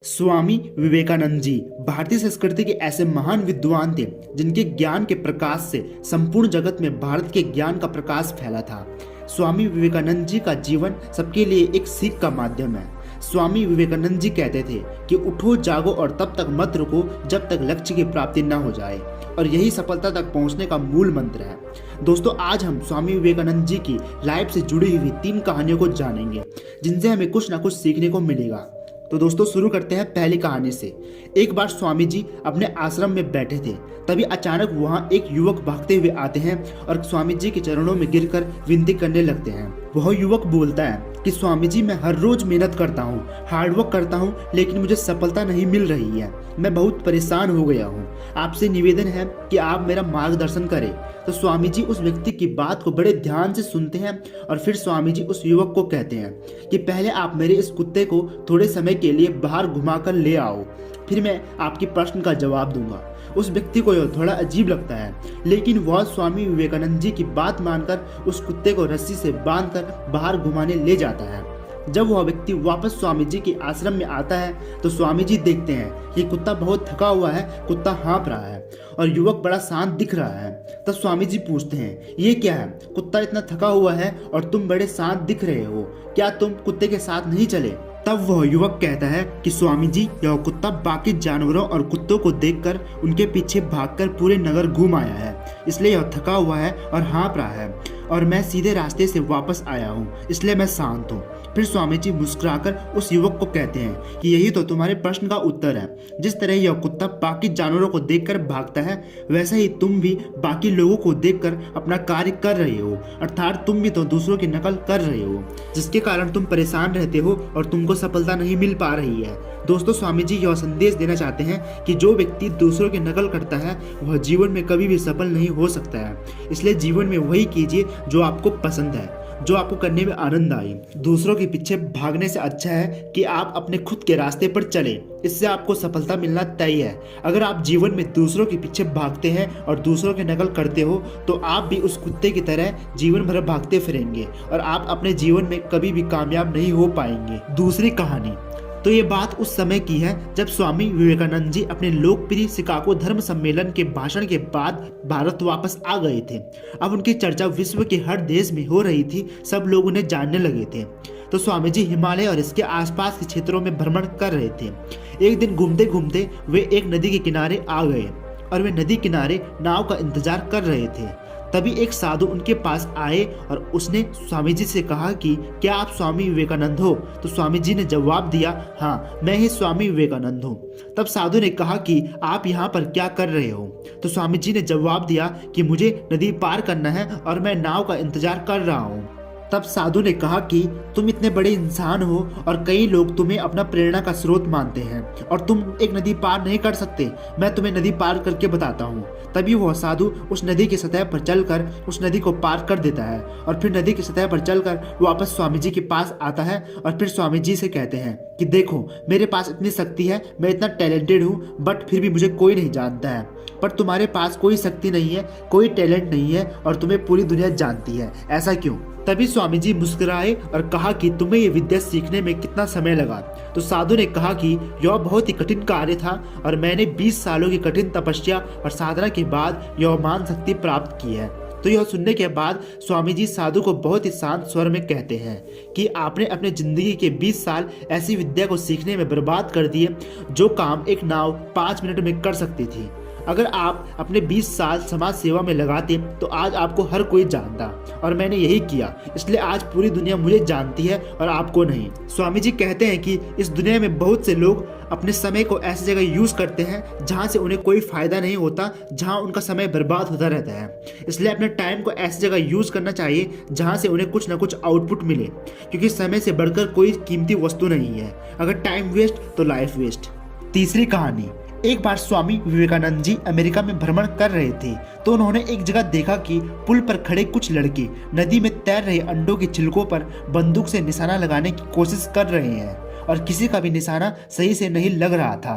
स्वामी विवेकानंद जी भारतीय संस्कृति के ऐसे महान विद्वान थे जिनके ज्ञान के प्रकाश से संपूर्ण जगत में भारत के ज्ञान का प्रकाश फैला था। स्वामी विवेकानंद जी का जीवन सबके लिए एक सीख का माध्यम है। स्वामी विवेकानंद जी कहते थे कि उठो जागो और तब तक मत रुको जब तक लक्ष्य की प्राप्ति न हो जाए, और यही सफलता तक पहुंचने का मूल मंत्र है। दोस्तों, आज हम स्वामी विवेकानंद जी की लाइफ से जुड़ी हुई 3 कहानियों को जानेंगे जिनसे हमें कुछ ना कुछ सीखने को मिलेगा। तो दोस्तों, शुरू करते हैं पहली कहानी से। एक बार स्वामी जी अपने आश्रम में बैठे थे, तभी अचानक वहां एक युवक भागते हुए आते हैं और स्वामी जी के चरणों में गिरकर विनती करने लगते हैं। वह युवक बोलता है कि स्वामी जी, मैं हर रोज मेहनत करता हूँ, हार्डवर्क करता हूँ, लेकिन मुझे सफलता नहीं मिल रही है। मैं बहुत परेशान हो गया हूँ। आपसे निवेदन है कि आप मेरा मार्गदर्शन करें। तो स्वामी जी उस व्यक्ति की बात को बड़े ध्यान से सुनते हैं और फिर स्वामी जी उस युवक को कहते हैं कि पहले आप मेरे इस कुत्ते को थोड़े समय के लिए बाहर घुमाकर ले आओ, फिर मैं आपके प्रश्न का जवाब दूंगा। उस व्यक्ति को यह थोड़ा अजीब लगता है, लेकिन वह स्वामी विवेकानंद जी की बात मानकर उस कुत्ते को रस्सी से बांधकर बाहर घुमाने ले जाता है। जब वह व्यक्ति वापस स्वामी जी के आश्रम में आता है तो स्वामी जी देखते हैं कि कुत्ता बहुत थका हुआ है, कुत्ता हाँफ रहा है और युवक बड़ा शांत दिख रहा है। तब स्वामी जी पूछते हैं, ये क्या है? कुत्ता इतना थका हुआ है और तुम बड़े शांत दिख रहे हो, क्या तुम कुत्ते के साथ नहीं चले? तब वह युवक कहता है कि स्वामी जी, यह कुत्ता बाकी जानवरों और कुत्तों को देखकर उनके पीछे भागकर पूरे नगर घूम आया है, इसलिए यह थका हुआ है और हाँफ रहा है, और मैं सीधे रास्ते से वापस आया हूँ, इसलिए मैं शांत हूँ। फिर स्वामी जी मुस्कुराकर उस युवक को कहते हैं कि यही तो तुम्हारे प्रश्न का उत्तर है। जिस तरह यह कुत्ता बाकी जानवरों को देखकर भागता है, वैसे ही तुम भी बाकी लोगों को देखकर अपना कार्य कर रहे हो, अर्थात तुम भी तो दूसरों की नकल कर रहे हो, जिसके कारण तुम परेशान रहते हो और तुमको सफलता नहीं मिल पा रही है। दोस्तों, स्वामी जी यह संदेश देना चाहते हैं कि जो व्यक्ति दूसरों की नकल करता है वह जीवन में कभी भी सफल नहीं हो सकता है। इसलिए जीवन में वही कीजिए जो आपको पसंद है, जो आपको करने में आनंद आए। दूसरों के पीछे भागने से अच्छा है कि आप अपने खुद के रास्ते पर चलें, इससे आपको सफलता मिलना तय है। अगर आप जीवन में दूसरों के पीछे भागते हैं और दूसरों की नकल करते हो तो आप भी उस कुत्ते की तरह जीवन भर भागते फिरेंगे और आप अपने जीवन में कभी भी कामयाब नहीं हो पाएंगे। दूसरी कहानी। तो ये बात उस समय की है जब स्वामी विवेकानंद जी अपने लोकप्रिय शिकागो धर्म सम्मेलन के भाषण के बाद भारत वापस आ गए थे। अब उनकी चर्चा विश्व के हर देश में हो रही थी, सब लोग उन्हें जानने लगे थे। तो स्वामी जी हिमालय और इसके आसपास के क्षेत्रों में भ्रमण कर रहे थे। एक दिन घूमते घूमते वे एक नदी के किनारे आ गए और वे नदी किनारे नाव का इंतजार कर रहे थे। तभी एक साधु उनके पास आए और उसने स्वामी जी से कहा कि क्या आप स्वामी विवेकानंद हो? तो स्वामी जी ने जवाब दिया, हाँ, मैं ही स्वामी विवेकानंद हूँ। तब साधु ने कहा कि आप यहाँ पर क्या कर रहे हो? तो स्वामी जी ने जवाब दिया कि मुझे नदी पार करना है और मैं नाव का इंतजार कर रहा हूँ। तब साधु ने कहा कि तुम इतने बड़े इंसान हो और कई लोग तुम्हें अपना प्रेरणा का स्रोत मानते हैं और तुम एक नदी पार नहीं कर सकते। मैं तुम्हें नदी पार करके बताता हूँ। तभी वह साधु उस नदी की सतह पर चलकर उस नदी को पार कर देता है और फिर नदी की सतह पर चलकर वापस स्वामी जी के पास आता है और फिर स्वामी जी से कहते हैं कि देखो, मेरे पास इतनी शक्ति है, मैं इतना टैलेंटेड हूँ, बट फिर भी मुझे कोई नहीं जानता है। पर तुम्हारे पास कोई शक्ति नहीं है, कोई टैलेंट नहीं है और तुम्हें पूरी दुनिया जानती है, ऐसा क्यों? तभी स्वामी जी मुस्कुराए और कहा कि तुम्हें ये विद्या सीखने में कितना समय लगा? तो साधु ने कहा कि यह बहुत ही कठिन कार्य था और मैंने 20 सालों की कठिन तपस्या और साधना के बाद यह मान शक्ति प्राप्त की है। तो यह सुनने के बाद स्वामी जी साधु को बहुत ही शांत स्वर में कहते हैं कि आपने अपने जिंदगी के 20 साल ऐसी विद्या को सीखने में बर्बाद कर दिए जो काम एक नाव 5 मिनट में कर सकती थी। अगर आप अपने 20 साल समाज सेवा में लगाते तो आज आपको हर कोई जानता, और मैंने यही किया, इसलिए आज पूरी दुनिया मुझे जानती है और आपको नहीं। स्वामी जी कहते हैं कि इस दुनिया में बहुत से लोग अपने समय को ऐसी जगह यूज करते हैं जहां से उन्हें कोई फायदा नहीं होता, जहां उनका समय बर्बाद होता रहता है। इसलिए अपने टाइम को ऐसी जगह यूज करना चाहिए जहां से उन्हें कुछ ना कुछ आउटपुट मिले, क्योंकि समय से बढ़कर कोई कीमती वस्तु नहीं है। अगर टाइम वेस्ट तो लाइफ वेस्ट। तीसरी कहानी। एक बार स्वामी विवेकानंद जी अमेरिका में भ्रमण कर रहे थे तो उन्होंने एक जगह देखा कि पुल पर खड़े कुछ लड़के नदी में तैर रहे अंडों के छिलकों पर बंदूक से निशाना लगाने की कोशिश कर रहे हैं और किसी का भी निशाना सही से नहीं लग रहा था।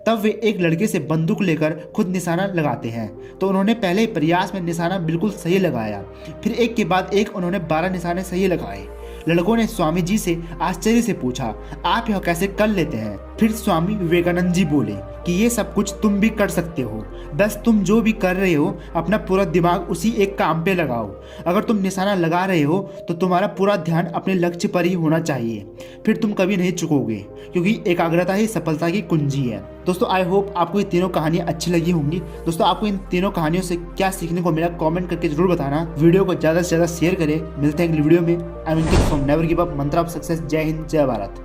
तब वे एक लड़के से बंदूक लेकर खुद निशाना लगाते हैं। तो उन्होंने पहले प्रयास में निशाना बिल्कुल सही लगाया, फिर एक के बाद एक उन्होंने 12 निशाने सही लगाए। लड़कों ने स्वामी जी से आश्चर्य से पूछा, आप यह कैसे कर लेते हैं? फिर स्वामी विवेकानंद जी बोले कि ये सब कुछ तुम भी कर सकते हो, बस तुम जो भी कर रहे हो अपना पूरा दिमाग उसी एक काम पे लगाओ। अगर तुम निशाना लगा रहे हो तो तुम्हारा पूरा ध्यान अपने लक्ष्य पर ही होना चाहिए, फिर तुम कभी नहीं चुकोगे, क्योंकि एकाग्रता ही सफलता की कुंजी है। दोस्तों आई होप आपको ये तीनों कहानियाँ अच्छी लगी होंगी। दोस्तों आपको इन तीनों कहानियों से क्या सीखने को मिला कमेंट करके जरूर बताना। वीडियो को ज़्यादा से ज़्यादा शेयर करें। मिलते हैं अगली वीडियो में। I am from never give up, मंत्र ऑफ सक्सेस। जय हिंद, जय भारत।